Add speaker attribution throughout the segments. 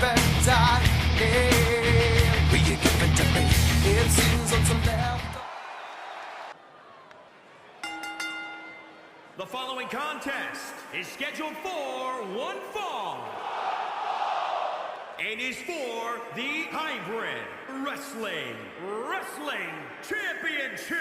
Speaker 1: and die. Yeah. Will you give it to me? It seems on some left.
Speaker 2: The following contest is scheduled for one fall and is for the Hybrid Wrestling Championship.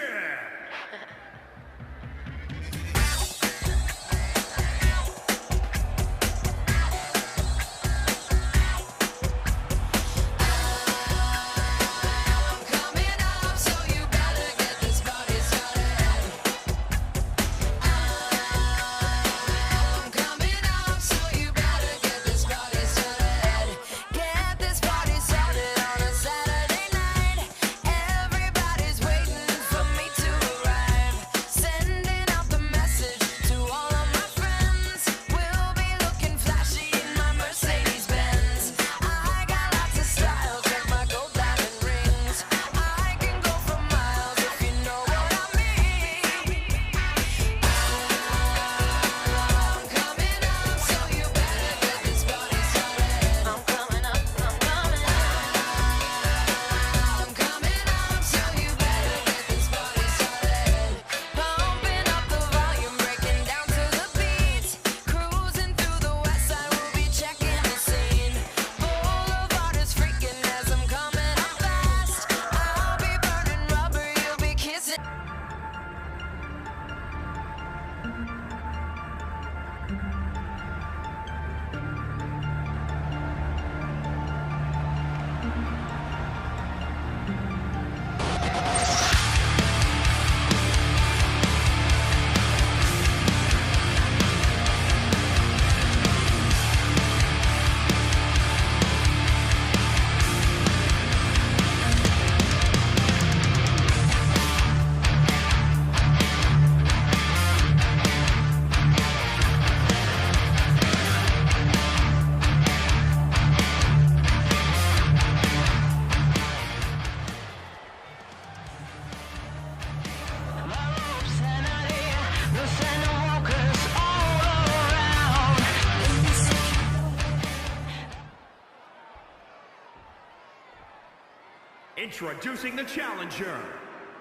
Speaker 2: Introducing the challenger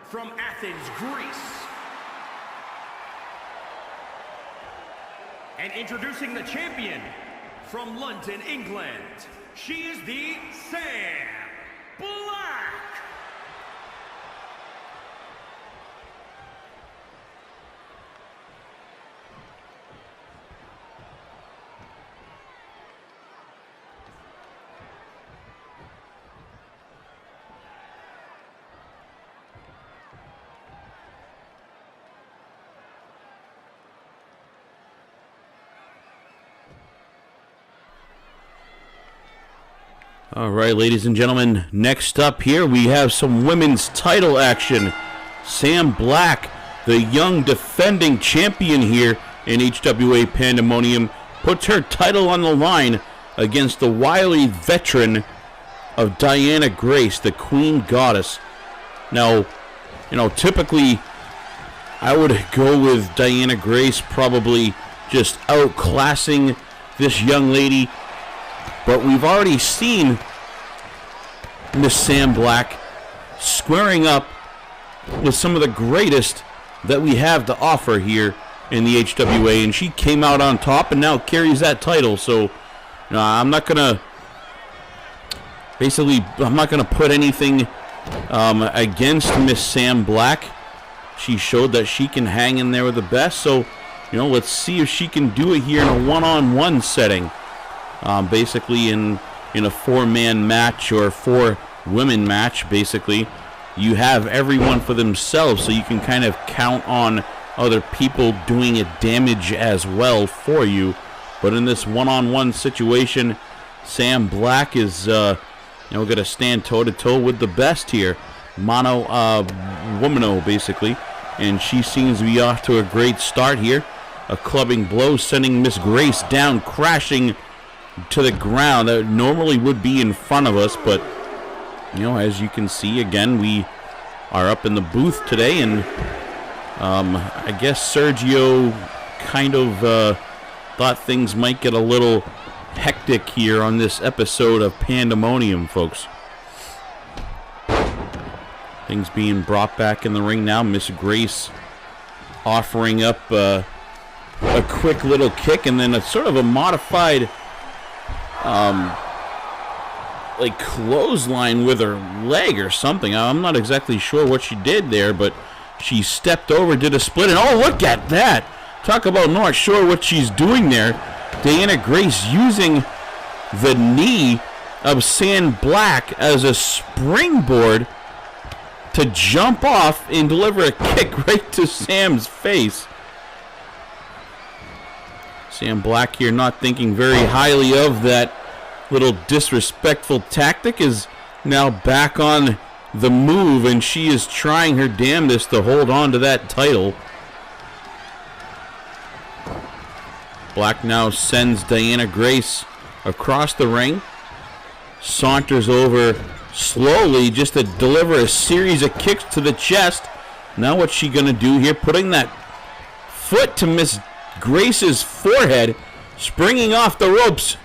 Speaker 2: from Athens, Greece. And introducing the champion from London, England. She is the Sam Black.
Speaker 3: All right, ladies and gentlemen, next up here we have some women's title action. Sam Black, the young defending champion here in HWA Pandemonium, puts her title on the line against the wily veteran of Diana Grace, the Queen Goddess. Now, typically I would go with Diana Grace probably just outclassing this young lady. But we've already seen Miss Sam Black squaring up with some of the greatest that we have to offer here in the HWA, and she came out on top and now carries that title. So I'm not gonna put anything against Miss Sam Black. She showed that she can hang in there with the best. So let's see if she can do it here in a one-on-one setting. Basically in a four-man match or four-women match, basically, you have everyone for themselves, so you can kind of count on other people doing it damage as well for you. But in this one-on-one situation, Sam Black is going to stand toe-to-toe with the best here, womano, basically, and she seems to be off to a great start here. A clubbing blow sending Miss Grace down, crashing to the ground. That normally would be in front of us, but as you can see, again, we are up in the booth today, and I guess Sergio kind of thought things might get a little hectic here on this episode of Pandemonium, folks. Things being brought back in the ring now. Miss Grace offering up a quick little kick and then a sort of a modified like clothesline with her leg or something. I'm not exactly sure what she did there, but she stepped over, did a split, and oh, look at that! Talk about not sure what she's doing there. Diana Grace using the knee of Sam Black as a springboard to jump off and deliver a kick right to Sam's face. Sam Black here not thinking very highly of that little disrespectful tactic, is now back on the move, and she is trying her damnedest to hold on to that title. Black now sends Diana Grace across the ring, saunters over slowly just to deliver a series of kicks to the chest. Now what's she gonna do here? Putting that foot to Miss Grace's forehead, springing off the ropes,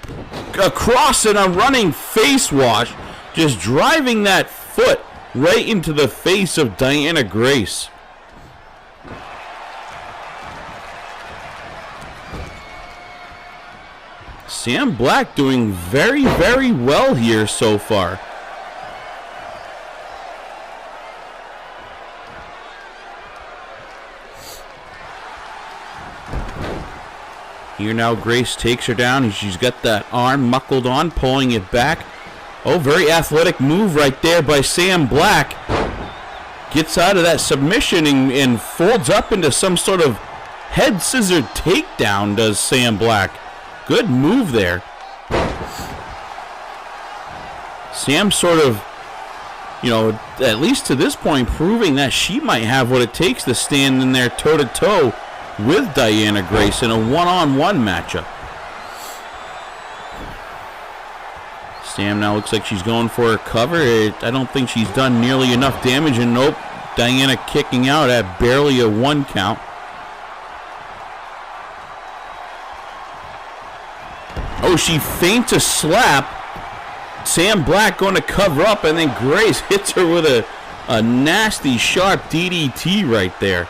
Speaker 3: across in a running face wash, just driving that foot right into the face of Diana Grace. Sam Black doing very, very well here so far. Here now Grace takes her down, and she's got that arm muckled on, pulling it back. Oh, very athletic move right there by Sam Black. Gets out of that submission and folds up into some sort of head scissor takedown, does Sam Black. Good move there. Sam sort of, you know, at least to this point, proving that she might have what it takes to stand in there toe-to-toe with Diana Grace in a one-on-one matchup. Sam now looks like she's going for her cover. I don't think she's done nearly enough damage, and nope, Diana kicking out at barely a 1 count. Oh, she feints a slap. Sam Black going to cover up, and then Grace hits her with a nasty, sharp DDT right there.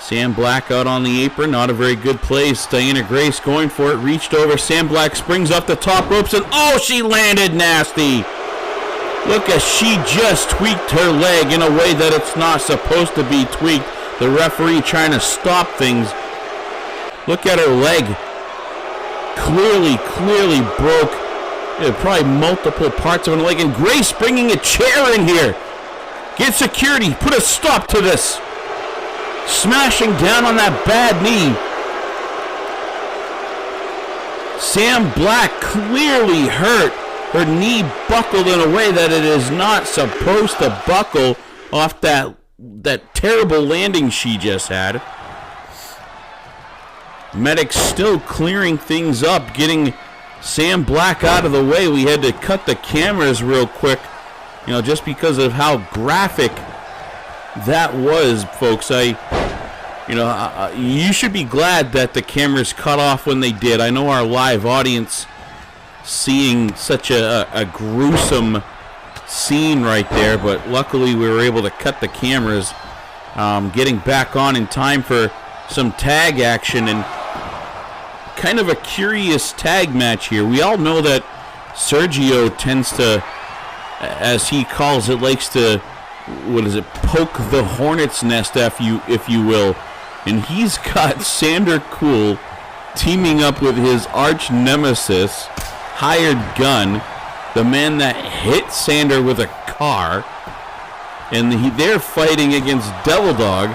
Speaker 3: Sam Black out on the apron, not a very good place. Diana Grace going for it, reached over. Sam Black springs up the top ropes, and oh, she landed nasty. Look as she just tweaked her leg in a way that it's not supposed to be tweaked. The referee trying to stop things. Look at her leg. Clearly broke. Probably multiple parts of her leg. And Grace bringing a chair in here. Get security. Put a stop to this. Smashing down on that bad knee. Sam Black clearly hurt. Her knee buckled in a way that it is not supposed to buckle off that terrible landing she just had. Medics still clearing things up, getting Sam Black out of the way. We had to cut the cameras real quick, you know, just because of how graphic that was, folks. You should be glad that the cameras cut off when they did. I know our live audience seeing such a gruesome scene right there, but luckily we were able to cut the cameras, getting back on in time for some tag action, and kind of a curious tag match here. We all know that Sergio tends to, as he calls it, likes to, poke the hornet's nest, if you will. And he's got Sander Cool teaming up with his arch nemesis, Hired Gun, the man that hit Sander with a car. And they're fighting against Devil Dog,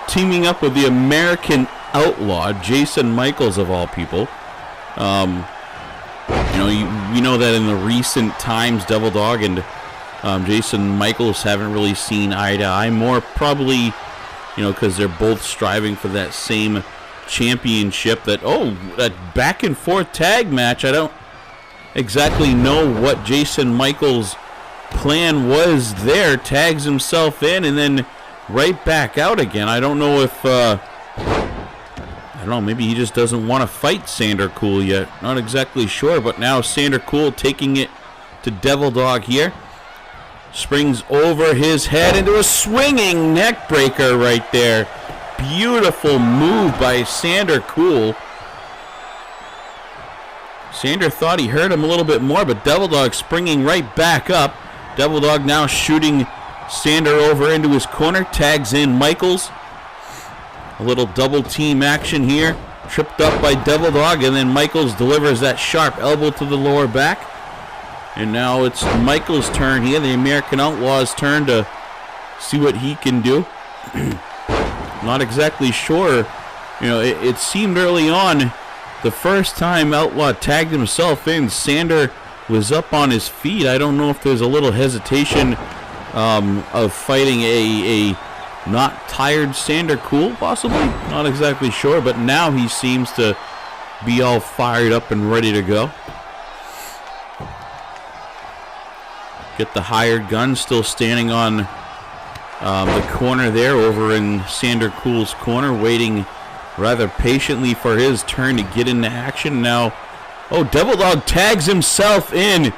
Speaker 3: teaming up with the American Outlaw, Jason Michaels of all people. You know that in the recent times, Devil Dog and Jason Michaels haven't really seen eye to eye. More probably, because they're both striving for that same championship. That back and forth tag match. I don't exactly know what Jason Michaels' plan was there. Tags himself in and then right back out again. I don't know if don't know, maybe he just doesn't want to fight Sander Cool yet. Not exactly sure, but now Sander Cool taking it to Devil Dog here. Springs over his head into a swinging neck breaker right there. Beautiful move by Sander Cool. Sander thought he hurt him a little bit more, but Devil Dog springing right back up. Devil Dog now shooting Sander over into his corner. Tags in Michaels. A little double team action here. Tripped up by Devil Dog, and then Michaels delivers that sharp elbow to the lower back. And now it's Michaels' turn here, the American Outlaw's turn to see what he can do. Not exactly sure. You know, it seemed early on, the first time Outlaw tagged himself in, Sander was up on his feet. I don't know if there's a little hesitation of fighting a not tired Sander Cool, possibly. Not exactly sure, but now he seems to be all fired up and ready to go. Get the hired gun still standing on the corner there over in Sander Cool's corner, waiting rather patiently for his turn to get into action. Now, oh, Devil Dog tags himself in.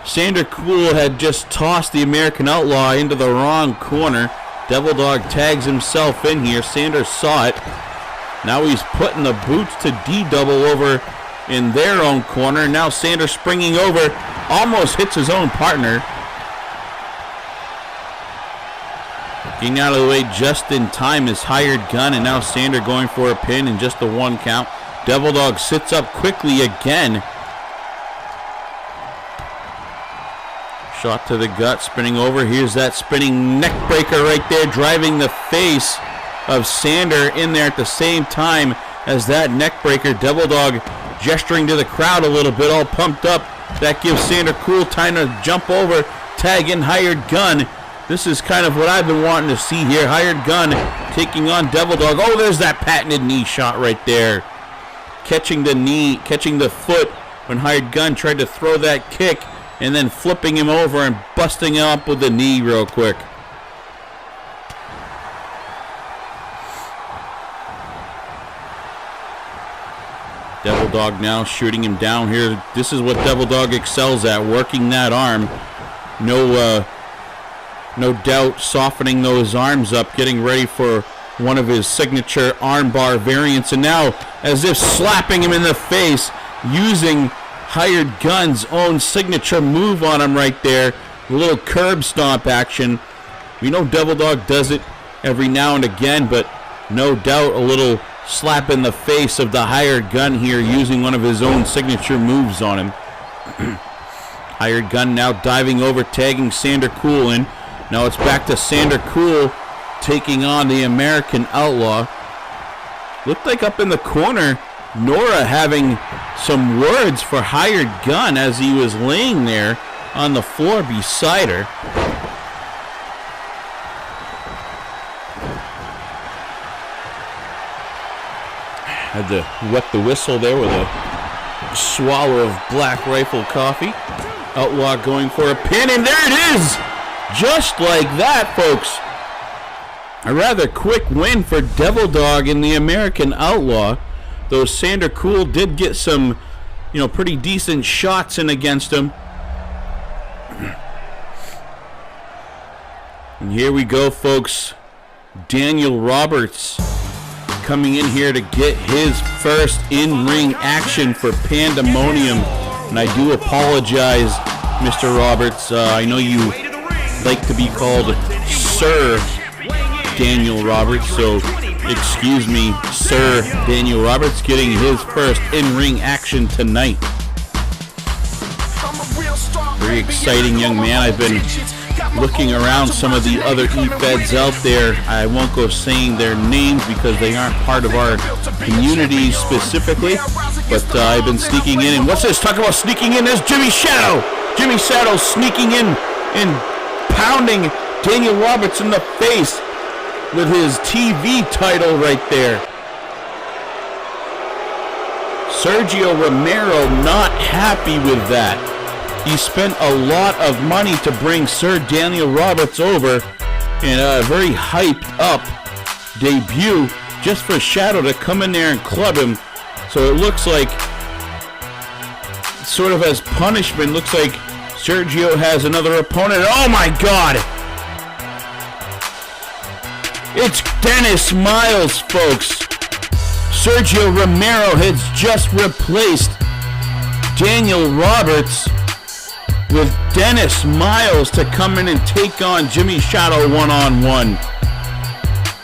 Speaker 3: Sander Cool had just tossed the American Outlaw into the wrong corner. Devil Dog tags himself in here. Sander saw it. Now he's putting the boots to D-double over in their own corner. Now Sander springing over. Almost hits his own partner. Getting out of the way just in time is hired gun, and now Sander going for a pin in just the 1 count. Devil Dog sits up quickly again. Shot to the gut, spinning over. Here's that spinning neck breaker right there, driving the face of Sander in there at the same time as that neck breaker. Devil Dog gesturing to the crowd a little bit, all pumped up. That gives Sander Cool time to jump over, tag in hired gun. This is kind of what I've been wanting to see here. Hired gun taking on Devil Dog. Oh, there's that patented knee shot right there. Catching the knee, catching the foot when hired gun tried to throw that kick, and then flipping him over and busting him up with the knee real quick. Devil Dog now shooting him down here. This is what Devil Dog excels at, working that arm. No doubt softening those arms up, getting ready for one of his signature armbar variants. And now, as if slapping him in the face, using hired gun's own signature move on him right there. A little curb stomp action. We know Devil Dog does it every now and again, but no doubt a little slap in the face of the hired gun here, using one of his own signature moves on him. Hired gun now diving over, tagging Sander Cool in. Now it's back to Sander Cool taking on the American Outlaw. Looked like up in the corner, Nora having some words for hired gun as he was laying there on the floor beside her. Had to wet the whistle there with a swallow of Black Rifle coffee. Outlaw going for a pin, and there it is! Just like that, folks. A rather quick win for Devil Dog and the American Outlaw. Though Sander Cool did get some, pretty decent shots in against him. And here we go, folks. Daniel Roberts coming in here to get his first in-ring action for Pandemonium. And I do apologize, Mr. Roberts. I know you like to be called Sir Daniel Roberts, so excuse me, Sir Daniel Roberts, getting his first in-ring action tonight. Very exciting young man. I've been looking around some of the other E-Feds out there. I won't go saying their names because they aren't part of our community specifically, but I've been sneaking in. And what's this? Talk about sneaking in. There's Jimmy Shadow. Jimmy Shadow sneaking in and pounding Daniel Roberts in the face with his TV title right there. Sergio Romero not happy with that. He spent a lot of money to bring Sir Daniel Roberts over in a very hyped up debut just for Shadow to come in there and club him. So it looks like, sort of as punishment, looks like Sergio has another opponent. Oh my God! It's Dennis Miles, folks. Sergio Romero has just replaced Daniel Roberts with Dennis Miles to come in and take on Jimmy Shadow one-on-one.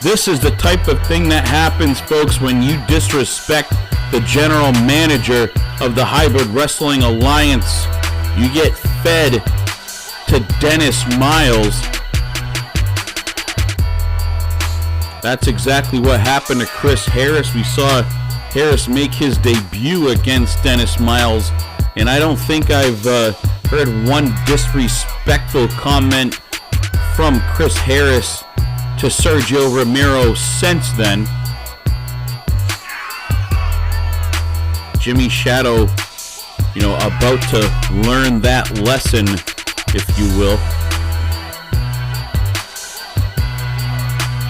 Speaker 3: This is the type of thing that happens, folks, when you disrespect the general manager of the Hybrid Wrestling Alliance. You get fed to Dennis Miles. That's exactly what happened to Chris Harris. We saw Harris make his debut against Dennis Miles, and I don't think I've heard one disrespectful comment from Chris Harris to Sergio Romero since then. Jimmy Shadow, about to learn that lesson, if you will.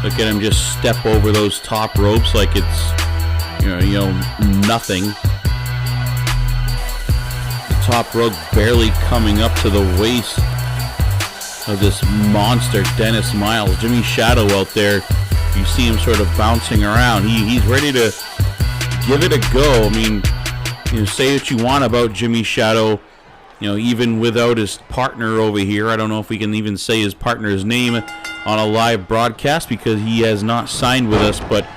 Speaker 3: Look at him just step over those top ropes like it's, nothing. The top rope barely coming up to the waist of this monster, Dennis Miles. Jimmy Shadow out there, you see him sort of bouncing around. He's ready to give it a go. I mean, say what you want about Jimmy Shadow, even without his partner over here. I don't know if we can even say his partner's name on a live broadcast because he has not signed with us, but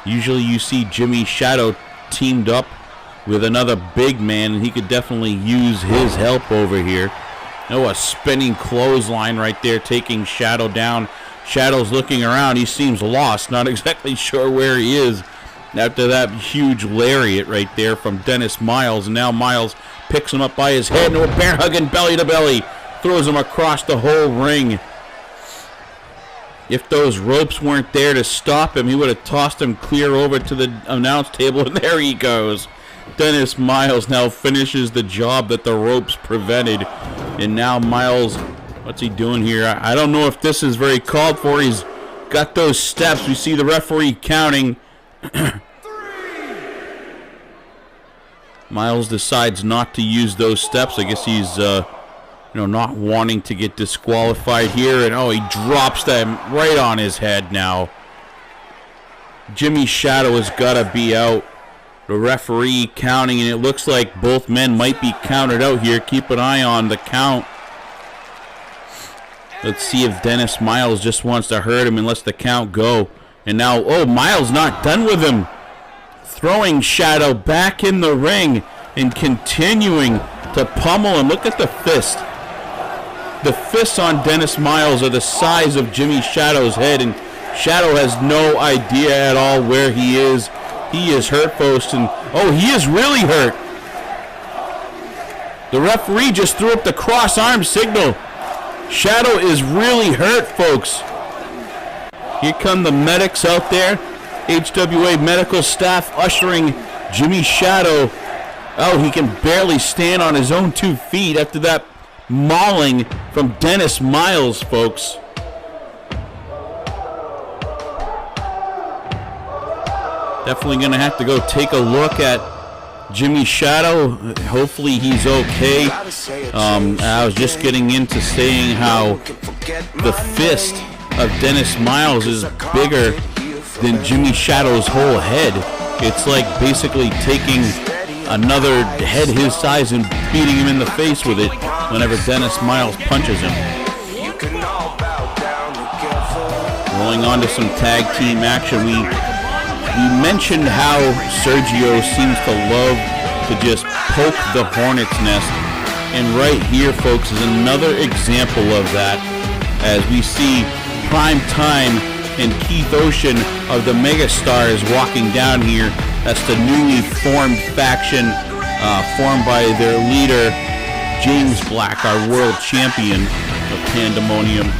Speaker 3: usually you see Jimmy Shadow teamed up with another big man, and he could definitely use his help over here. A spinning clothesline right there, taking Shadow down. Shadow's looking around. He seems lost, not exactly sure where he is after that huge lariat right there from Dennis Miles. And now Miles picks him up by his head, and a bear hugging belly to belly. Throws him across the whole ring. If those ropes weren't there to stop him, he would have tossed him clear over to the announce table, and there he goes. Dennis Miles now finishes the job that the ropes prevented. And now Miles, what's he doing here? I don't know if this is very called for. He's got those steps. We see the referee counting. Miles decides not to use those steps. I guess he's not wanting to get disqualified here. And he drops them right on his head now. Jimmy Shadow has got to be out. The referee counting, and it looks like both men might be counted out here. Keep an eye on the count. Let's see if Dennis Miles just wants to hurt him and lets the count go. And now, Miles not done with him. Throwing Shadow back in the ring and continuing to pummel him. Look at the fist. The fists on Dennis Miles are the size of Jimmy Shadow's head, and Shadow has no idea at all where he is. He is hurt, folks, and he is really hurt. The referee just threw up the cross arm signal. Shadow is really hurt, folks. Here come the medics out there. HWA medical staff ushering Jimmy Shadow. He can barely stand on his own 2 feet after that mauling from Dennis Miles, folks. Definitely going to have to go take a look at Jimmy Shadow. Hopefully he's okay. I was just getting into saying how the fist of Dennis Miles is bigger than Jimmy Shadow's whole head. It's like basically taking another head his size and beating him in the face with it whenever Dennis Miles punches him. Rolling on to some tag team action. We mentioned how Sergio seems to love to just poke the hornet's nest. And right here, folks, is another example of that. As we see Prime Time and Keith Ocean of the Megastars walking down here. That's the newly formed faction formed by their leader, James Black, our world champion of Pandemonium.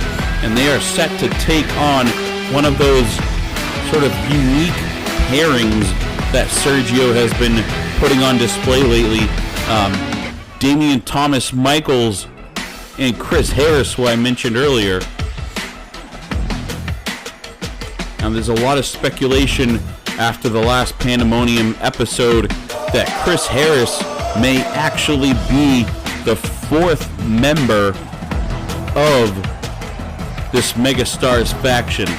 Speaker 3: And they are set to take on one of those sort of unique pairings that Sergio has been putting on display lately. Damian Thomas Michaels and Chris Harris, who I mentioned earlier. Now there's a lot of speculation after the last Pandemonium episode that Chris Harris may actually be the 4th member of this Megastars faction.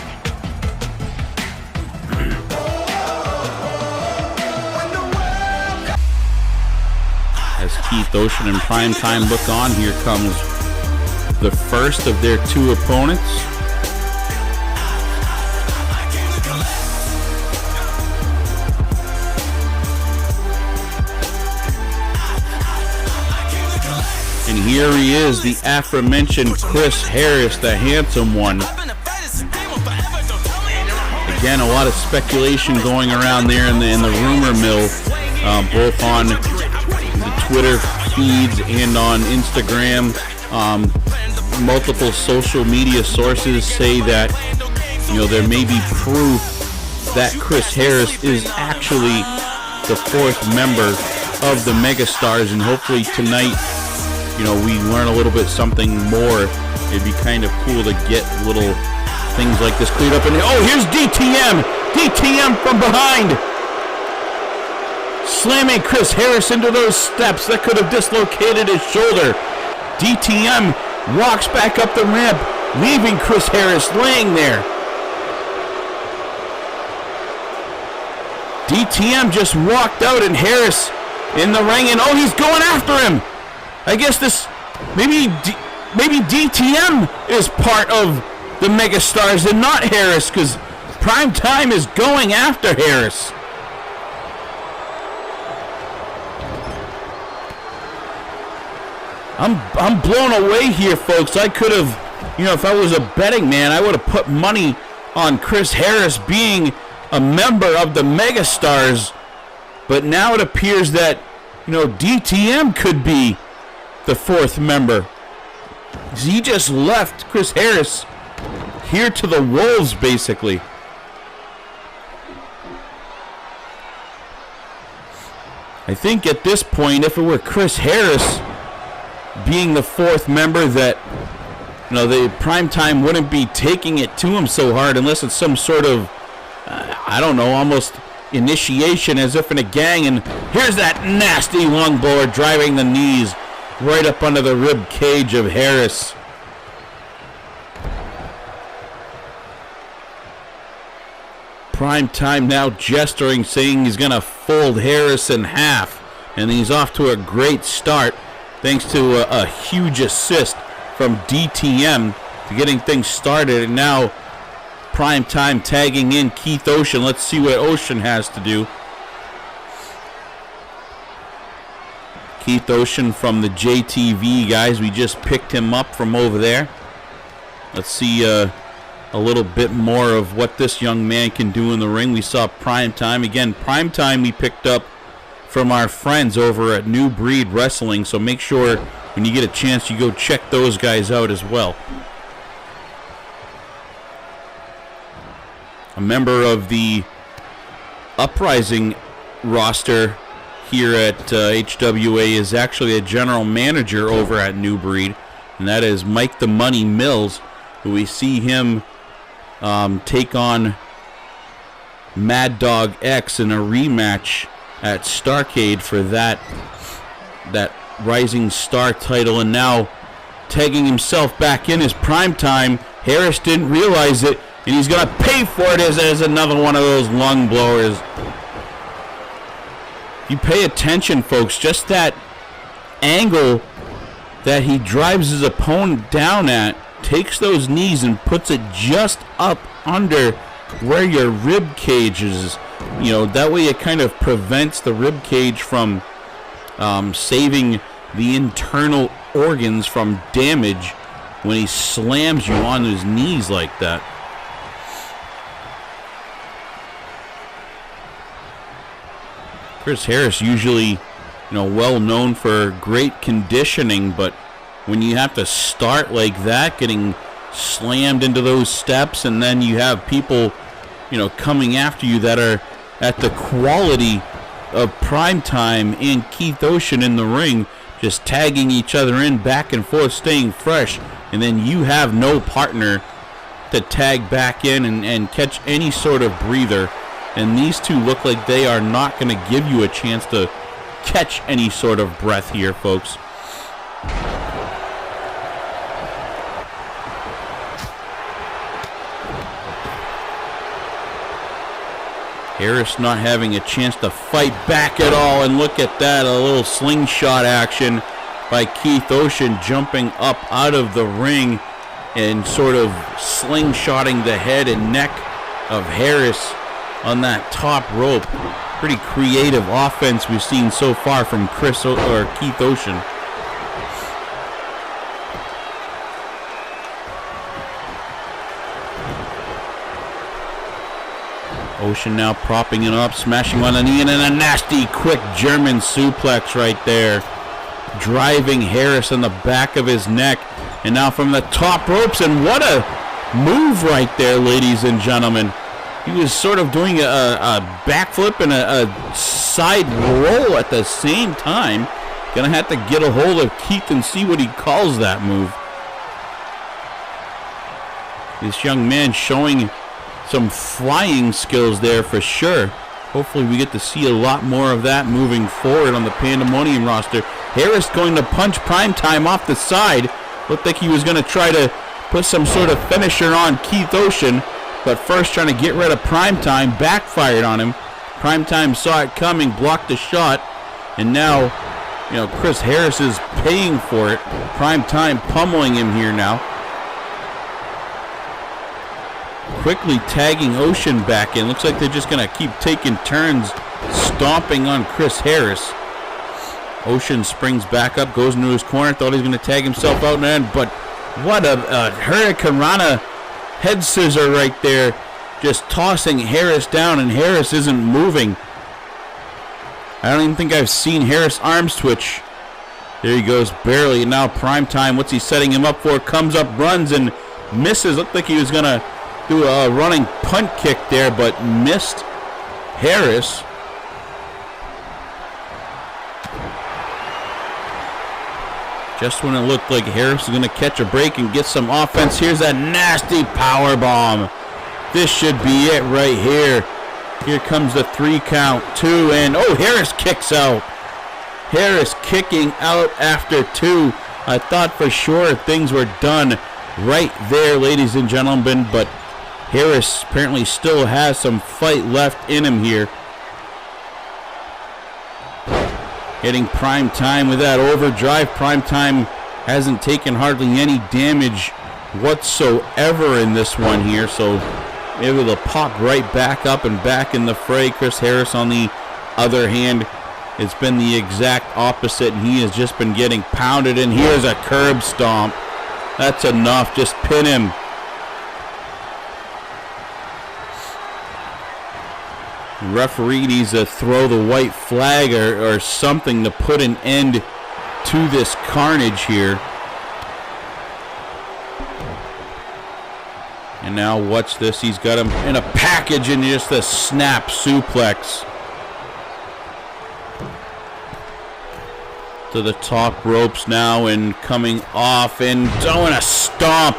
Speaker 3: As Keith Ocean and Primetime look on, here comes the first of their 2 opponents. And here he is, the aforementioned Chris Harris, the handsome one. Again, a lot of speculation going around there in the rumor mill, both on the Twitter feeds and on Instagram. Multiple social media sources say that, there may be proof that Chris Harris is actually the 4th member of the Megastars, and hopefully tonight, we learn a little bit something more. It'd be kind of cool to get little things like this cleared up. And oh, here's DTM! DTM from behind! Slamming Chris Harris into those steps that could have dislocated his shoulder. DTM walks back up the ramp, leaving Chris Harris laying there. DTM just walked out, and Harris in the ring, and oh, he's going after him. I guess this, maybe DTM is part of the Megastars and not Harris, because Primetime is going after Harris. I'm blown away here, folks. I could have, if I was a betting man, I would have put money on Chris Harris being a member of the Megastars. But now it appears that, DTM could be the 4th member. He just left Chris Harris here to the wolves, basically. I think at this point, if it were Chris Harris being the 4th member, that the Primetime wouldn't be taking it to him so hard, unless it's some sort of almost initiation, as if in a gang. And here's that nasty lung blower driving the knees right up under the rib cage of Harris. Primetime now gesturing, saying he's going to fold Harris in half. And he's off to a great start, thanks to a huge assist from DTM to getting things started. And now Primetime tagging in Keith Ocean. Let's see what Ocean has to do. Keith Ocean from the JTV, guys. We just picked him up from over there. Let's see a little bit more of what this young man can do in the ring. We saw Primetime. Again, Primetime we picked up from our friends over at New Breed Wrestling, so make sure when you get a chance you go check those guys out as well. A member of the Uprising roster here at HWA is actually a general manager over at New Breed, and that is Mike the Money Mills, who we see him take on Mad Dog X in a rematch at STARRCADE for that Rising Star title. And now tagging himself back in his Primetime. Harris didn't realize it, and he's going to pay for it as another one of those lung blowers. You pay attention, folks, just that angle that he drives his opponent down at, takes those knees and puts it just up under where your rib cage is. That way it kind of prevents the rib cage from saving the internal organs from damage when he slams you on his knees like that. Chris Harris usually, well known for great conditioning, but when you have to start like that, getting slammed into those steps, and then you have people, coming after you that are at the quality of Primetime and Keith Ocean in the ring, just tagging each other in back and forth, staying fresh, and then you have no partner to tag back in and catch any sort of breather. And these two look like they are not going to give you a chance to catch any sort of breath here, folks. Harris not having a chance to fight back at all, and look at that, a little slingshot action by Keith Ocean, jumping up out of the ring and sort of slingshotting the head and neck of Harris on that top rope. Pretty creative offense we've seen so far from Keith Ocean. Ocean now propping it up, smashing on the knee, and then a nasty, quick German suplex right there. Driving Harris on the back of his neck. And now from the top ropes, and what a move right there, ladies and gentlemen. He was sort of doing a backflip and a side roll at the same time. Gonna have to get a hold of Keith and see what he calls that move. This young man showing some flying skills there for sure. Hopefully we get to see a lot more of that moving forward on the Pandemonium roster. Harris going to punch Primetime off the side. Looked like he was going to try to put some sort of finisher on Keith Ocean, but first trying to get rid of Primetime, backfired on him. Primetime saw it coming, blocked the shot, and now, Chris Harris is paying for it. Primetime pummeling him here now. Quickly tagging Ocean back in. Looks like they're just going to keep taking turns stomping on Chris Harris. Ocean springs back up, goes into his corner. Thought he was going to tag himself out and end, but what a Hurricane Rana head scissor right there. Just tossing Harris down, and Harris isn't moving. I don't even think I've seen Harris' arms twitch. There he goes, barely. And now Primetime, what's he setting him up for? Comes up, runs, and misses. Looked like he was going to do a running punt kick there, but missed Harris. Just when it looked like Harris was going to catch a break and get some offense, here's that nasty power bomb. This should be it right here. Here comes the 3 count, 2, and Harris kicks out. Harris kicking out after 2. I thought for sure things were done right there, ladies and gentlemen, but Harris apparently still has some fight left in him here. Hitting Primetime with that overdrive. Primetime hasn't taken hardly any damage whatsoever in this one here, so able to pop right back up and back in the fray. Chris Harris, on the other hand, it's been the exact opposite, and he has just been getting pounded. And here's a curb stomp. That's enough. Just pin him. The referee needs to throw the white flag or something to put an end to this carnage here. And now watch this. He's got him in a package and just a snap suplex to the top ropes now, and coming off and doing a stomp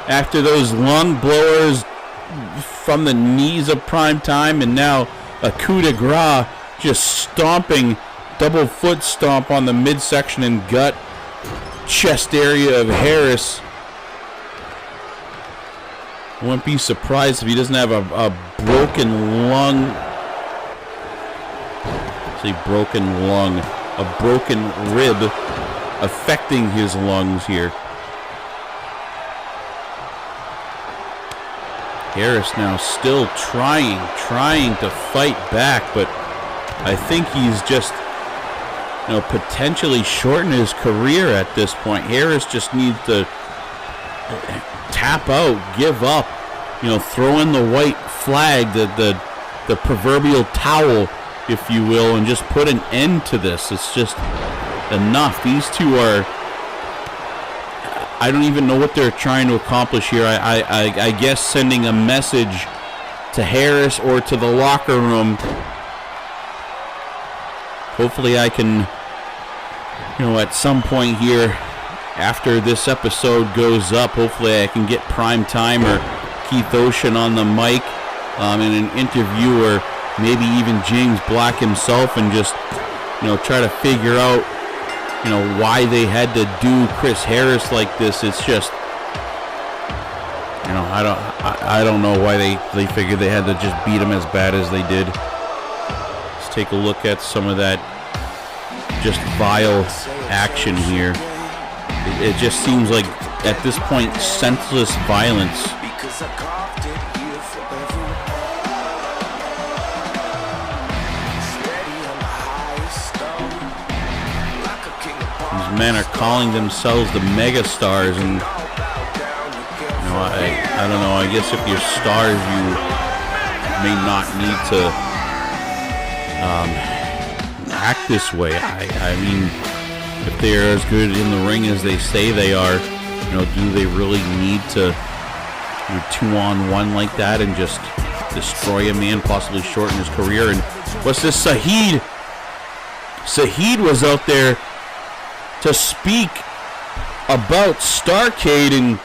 Speaker 3: after those lung blowers from the knees of Primetime, and now a coup de grace, just stomping, double foot stomp on the midsection and gut chest area of Harris. Wouldn't be surprised if he doesn't have a broken lung. Say broken lung. A broken rib affecting his lungs here. Harris now still trying to fight back, but I think he's just, potentially shorten his career at this point. Harris just needs to tap out, give up, throw in the white flag, the proverbial towel, if you will, and just put an end to this. It's just enough. These two are, I don't even know what they're trying to accomplish here. I guess sending a message to Harris or to the locker room. Hopefully I can, at some point here after this episode goes up, hopefully I can get Primetime or Keith Ocean on the mic in an interview, or maybe even James Black himself, and just, try to figure out, why they had to do Chris Harris like this. It's just, I don't know why they figured they had to just beat him as bad as they did. Let's take a look at some of that just vile action here. It just seems like, at this point, senseless violence. These men are calling themselves the megastars, and I don't know. I guess if you're stars, you may not need to act this way. I mean, if they're as good in the ring as they say they are, do they really need to do 2-on-1 like that and just destroy a man, possibly shorten his career? And what's this, Saheed? Saheed was out there to speak about STARRCADE, and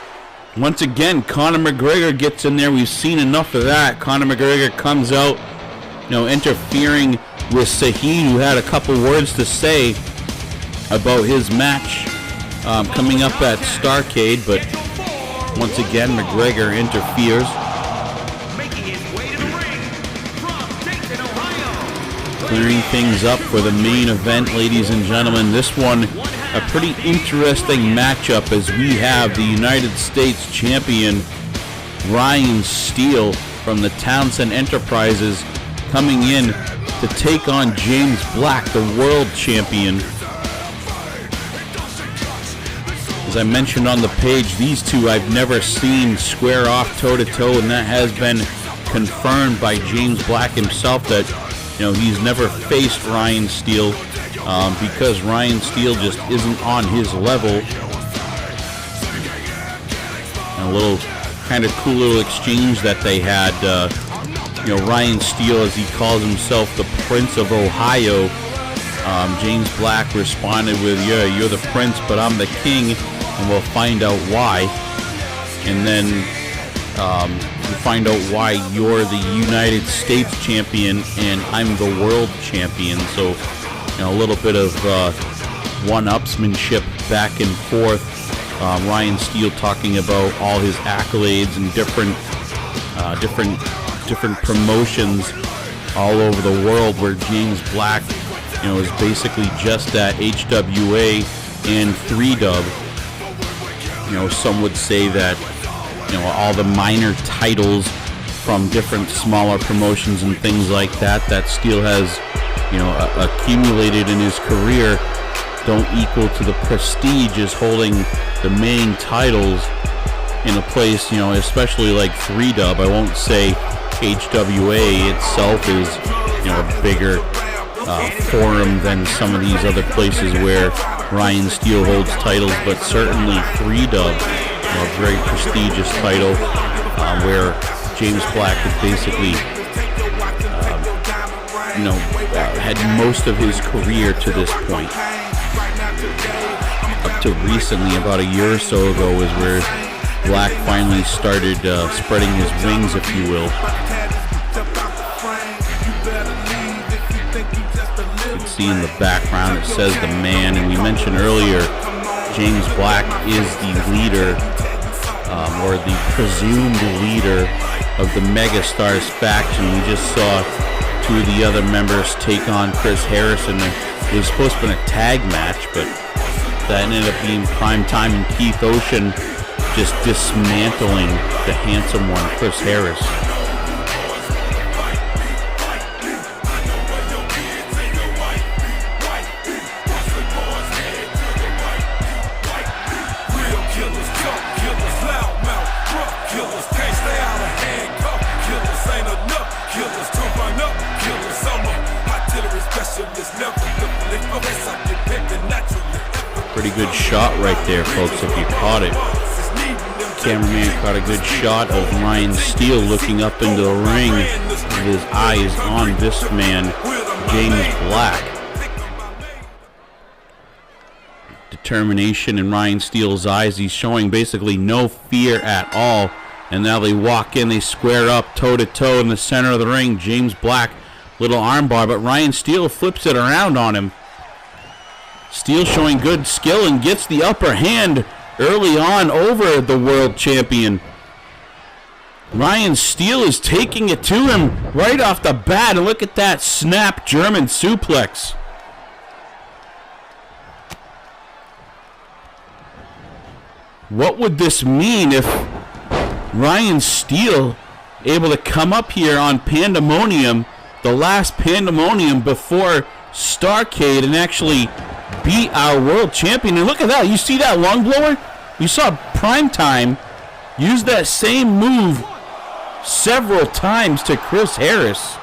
Speaker 3: once again, Conor McGregor gets in there. We've seen enough of that. Conor McGregor comes out, interfering with Saheed, who had a couple words to say about his match coming up at STARRCADE, but once again, McGregor interferes. Clearing things up for the main event, ladies and gentlemen. This one, a pretty interesting matchup, as we have the United States champion Ryan Steele from the Townsend Enterprises coming in to take on James Black, the world champion. As I mentioned on the page, these two I've never seen square off toe-to-toe, and that has been confirmed by James Black himself, that he's never faced Ryan Steele because Ryan Steele just isn't on his level. And a little kind of cool little exchange that they had. Ryan Steele, as he calls himself, the Prince of Ohio. James Black responded with, "Yeah, you're the prince, but I'm the king, and we'll find out why." And then you find out why you're the United States champion and I'm the world champion. So, a little bit of one-upsmanship back and forth. Ryan Steele talking about all his accolades and different promotions all over the world, where James Black, is basically just at HWA and 3-Dub. Some would say that, all the minor titles from different smaller promotions and things like that Steele has, accumulated in his career don't equal to the prestige as holding the main titles in a place, especially like 3-Dub. I won't say HWA itself is, a bigger forum than some of these other places where Ryan Steele holds titles, but certainly 3-Dub, a very prestigious title, where James Black has basically, had most of his career to this point. Up to recently, about a year or so ago, is where Black finally started spreading his wings, if you will. You can see in the background it says "the man," and we mentioned earlier James Black is the leader, or the presumed leader, of the Megastars faction. We just saw two of the other members take on Chris Harrison. It was supposed to be a tag match, but that ended up being Prime Time and Keith Ocean just dismantling the handsome one, Chris Harris. Pretty good shot right there, folks, if you caught it. Cameraman caught a good shot of Ryan Steele looking up into the ring with his eyes on this man, James Black. Determination in Ryan Steele's eyes. He's showing basically no fear at all. And now they walk in, they square up toe-to-toe in the center of the ring. James Black little armbar, but Ryan Steele flips it around on him. Steele showing good skill and gets the upper hand early on over the world champion. Ryan Steele is taking it to him right off the bat, and look at that snap German suplex. What would this mean if Ryan Steele able to come up here on Pandemonium, the last Pandemonium before STARRCADE, and actually beat our world champion? And look at that, you see that lung blower? You saw Primetime use that same move several times to Chris Harris.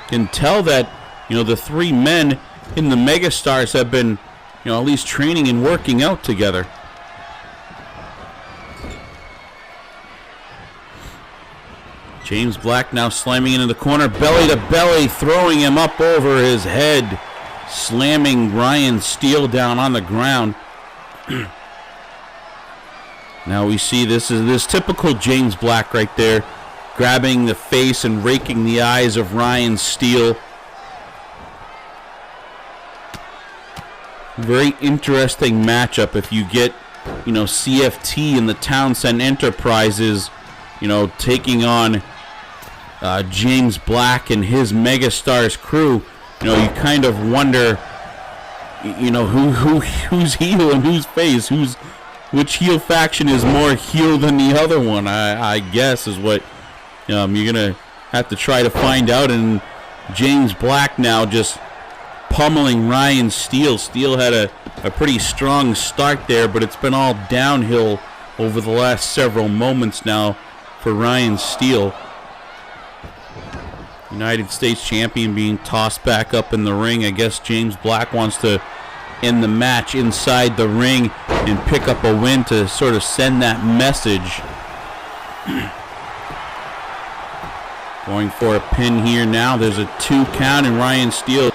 Speaker 3: Can tell that, the three men in the Megastars have been, at least training and working out together. James Black now slamming into the corner, belly to belly, throwing him up over his head, slamming Ryan Steele down on the ground. Now we see this typical James Black right there, grabbing the face and raking the eyes of Ryan Steele. Very interesting matchup if you get, CFT and the Townsend Enterprises, taking on James Black and his Megastars crew. You kind of wonder, who's heel and who's face, which heel faction is more heel than the other one, I guess is what you're gonna have to try to find out. And James Black now just pummeling Ryan Steele. Steele had a pretty strong start there, but it's been all downhill over the last several moments now for Ryan Steele. United States champion being tossed back up in the ring. I guess James Black wants to end the match inside the ring and pick up a win to sort of send that message. Going for a pin here now. There's a 2 count, and Ryan Steele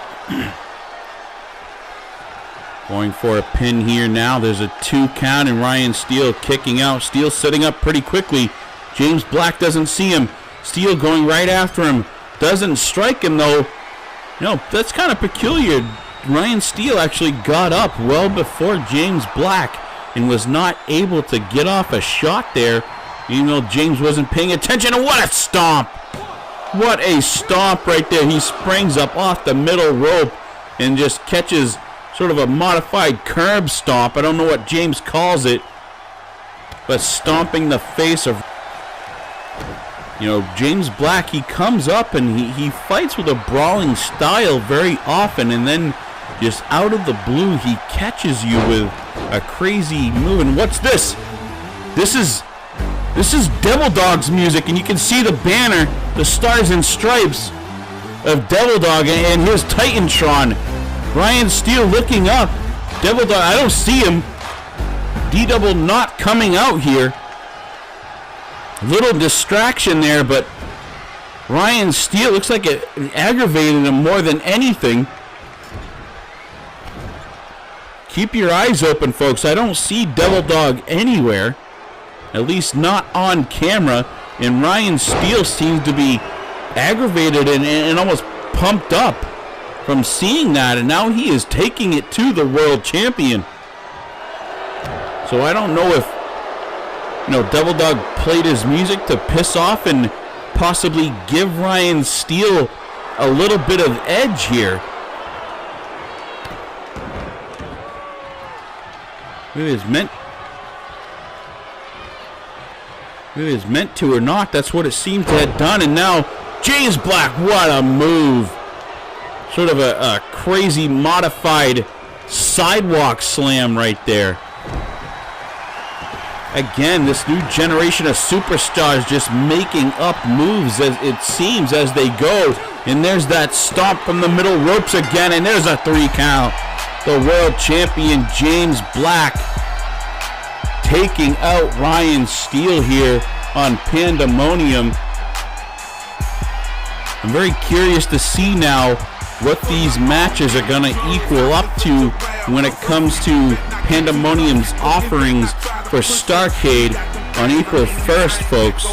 Speaker 3: going for a pin here now. There's a 2 count, and Ryan Steele kicking out. Steele sitting up pretty quickly. James Black doesn't see him. Steele going right after him. Doesn't strike him though. That's kind of peculiar. Ryan Steele actually got up well before James Black and was not able to get off a shot there, even though James wasn't paying attention. And what a stomp! What a stomp right there. He springs up off the middle rope and just catches sort of a modified curb stomp. I don't know what James calls it, but stomping the face of James Black. He comes up and he fights with a brawling style very often, and then just out of the blue he catches you with a crazy move. And what's this? This is Devil Dog's music, and you can see the banner, the stars and stripes of Devil Dog and his Titantron. Ryan Steele looking up. Devil Dog, I don't see him. D-Double not coming out here. Little distraction there, but Ryan Steele looks like it aggravated him more than anything. Keep your eyes open, folks. I don't see Devil Dog anywhere, at least not on camera, and Ryan Steele seems to be aggravated and almost pumped up from seeing that, and now he is taking it to the world champion. So I don't know if Devil Dog played his music to piss off and possibly give Ryan Steele a little bit of edge here. It is meant to or not. That's what it seemed to have done. And now James Black, what a move. Sort of a crazy modified sidewalk slam right there. Again, this new generation of superstars just making up moves as it seems as they go. And there's that stomp from the middle ropes again, and there's a 3 count. The world champion James Black taking out Ryan Steele here on Pandemonium. I'm very curious to see now what these matches are going to equal up to when it comes to Pandemonium's offerings for STARRCADE on April 1st, folks.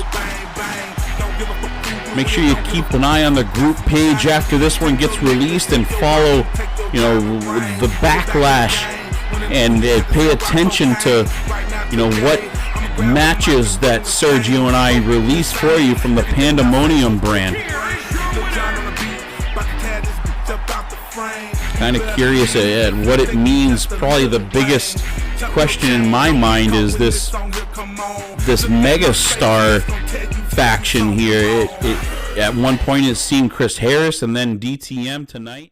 Speaker 3: Make sure you keep an eye on the group page after this one gets released and follow, the backlash and pay attention to, what matches that Sergio and I release for you from the Pandemonium brand. Kind of curious at what it means. Probably the biggest question in my mind is this megastar faction here. It at one point has seen Chris Harris and then DTM tonight.